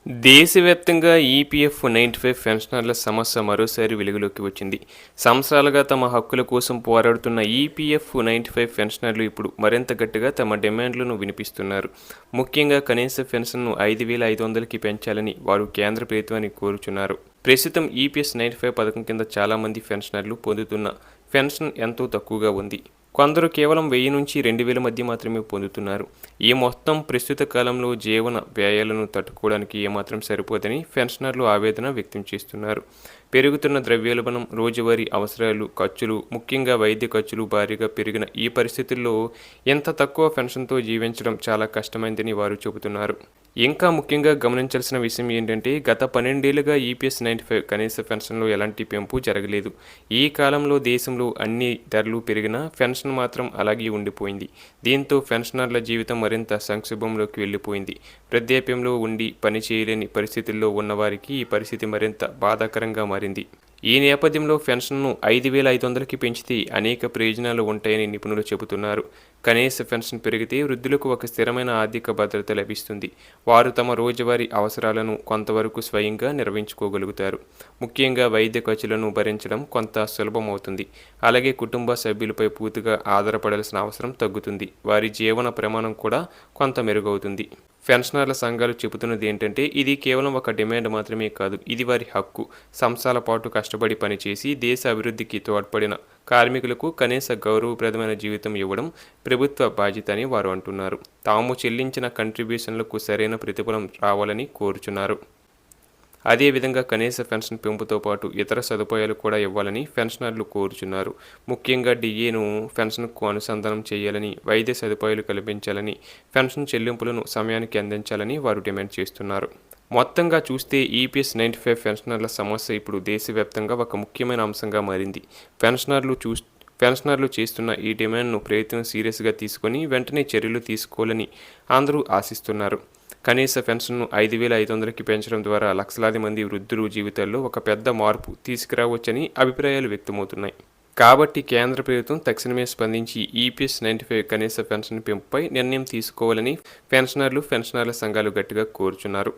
దేశవ్యాప్తంగా ఈపీఎఫ్ 95 పెన్షనర్ల సమస్య మరోసారి వెలుగులోకి వచ్చింది. సంవత్సరాలుగా తమ హక్కుల కోసం పోరాడుతున్న ఈపీఎఫ్ 95 పెన్షనర్లు ఇప్పుడు మరింత గట్టిగా తమ డిమాండ్లను వినిపిస్తున్నారు. ముఖ్యంగా కనీస పెన్షన్ను 5,500కి పెంచాలని వారు కేంద్ర ప్రభుత్వాన్ని కోరుచున్నారు. ప్రస్తుతం ఈపీఎస్ 95 పథకం కింద చాలామంది పెన్షనర్లు పొందుతున్న పెన్షన్ ఎంతో తక్కువగా ఉంది. కొందరు కేవలం 1000 నుంచి 2000 మధ్య మాత్రమే పొందుతున్నారు. ఈ మొత్తం ప్రస్తుత కాలంలో జీవన వ్యయాలను తట్టుకోవడానికి ఏమాత్రం సరిపోదని పెన్షనర్లు ఆవేదన వ్యక్తం చేస్తున్నారు. పెరుగుతున్న ద్రవ్యోల్బణం, రోజువారీ అవసరాలు, ఖర్చులు, ముఖ్యంగా వైద్య ఖర్చులు భారీగా పెరిగిన ఈ పరిస్థితుల్లో ఎంత తక్కువ పెన్షన్తో జీవించడం చాలా కష్టమైందని వారు చెబుతున్నారు. ఇంకా ముఖ్యంగా గమనించాల్సిన విషయం ఏంటంటే గత 12 ఏళ్లుగా ఈపీఎస్ 95 కనీస పెన్షన్లో ఎలాంటి పెంపు జరగలేదు. ఈ కాలంలో దేశంలో అన్ని ధరలు పెరిగినా పెన్షన్ మాత్రం అలాగే ఉండిపోయింది. దీంతో పెన్షనర్ల జీవితం మరింత సంక్షోభంలోకి వెళ్ళిపోయింది. వృద్ధాప్యంలో ఉండి పని చేయలేని పరిస్థితుల్లో ఉన్నవారికి ఈ పరిస్థితి మరింత బాధాకరంగా మారింది. ఈ నేపథ్యంలో పెన్షన్ను 5,500కి పెంచితే అనేక ప్రయోజనాలు ఉంటాయని నిపుణులు చెబుతున్నారు. కనీస పెన్షన్ పెరిగితే వృద్ధులకు ఒక స్థిరమైన ఆర్థిక భద్రత లభిస్తుంది. వారు తమ రోజువారీ అవసరాలను కొంతవరకు స్వయంగా నిర్వహించుకోగలుగుతారు. ముఖ్యంగా వైద్య ఖర్చులను భరించడం కొంత సులభమవుతుంది. అలాగే కుటుంబ సభ్యులపై పూర్తిగా ఆధారపడాల్సిన అవసరం తగ్గుతుంది. వారి జీవన ప్రమాణం కూడా కొంత మెరుగవుతుంది. పెన్షనర్ల సంఘాలు చెబుతున్నది ఏంటంటే ఇది కేవలం ఒక డిమాండ్ మాత్రమే కాదు, ఇది వారి హక్కు. సంవత్సరాల పాటు కష్టపడి పనిచేసి దేశ అభివృద్ధికి తోడ్పడిన కార్మికులకు కనీస గౌరవప్రదమైన జీవితం ఇవ్వడం ప్రభుత్వ బాధ్యత అని వారు అంటున్నారు. తాము చెల్లించిన కంట్రిబ్యూషన్లకు సరైన ప్రతిఫలం రావాలని కోరుచున్నారు. అదేవిధంగా కనీస పెన్షన్ పెంపుతో పాటు ఇతర సదుపాయాలు కూడా ఇవ్వాలని పెన్షనర్లు కోరుచున్నారు. ముఖ్యంగా డిఏను పెన్షన్కు అనుసంధానం చేయాలని, వైద్య సదుపాయాలు కల్పించాలని, పెన్షన్ చెల్లింపులను సమయానికి అందించాలని వారు డిమాండ్ చేస్తున్నారు. మొత్తంగా చూస్తే ఈపీఎస్ 95 పెన్షనర్ల సమస్య ఇప్పుడు దేశవ్యాప్తంగా ఒక ముఖ్యమైన అంశంగా మారింది. పెన్షనర్లు చేస్తున్న ఈ డిమాండ్ను ప్రభుత్వం సీరియస్గా తీసుకొని వెంటనే చర్యలు తీసుకోవాలని అందరూ ఆశిస్తున్నారు. కనీస పెన్షన్ను 5,500కి పెంచడం ద్వారా లక్షలాది మంది వృద్ధుల జీవితాల్లో ఒక పెద్ద మార్పు తీసుకురావచ్చని అభిప్రాయాలు వ్యక్తమవుతున్నాయి. కాబట్టి కేంద్ర ప్రభుత్వం తక్షణమే స్పందించి ఈపీఎస్ 95 కనీస పెన్షన్ పెంపుపై నిర్ణయం తీసుకోవాలని పెన్షనర్ల సంఘాలు గట్టిగా కోరుచున్నారు.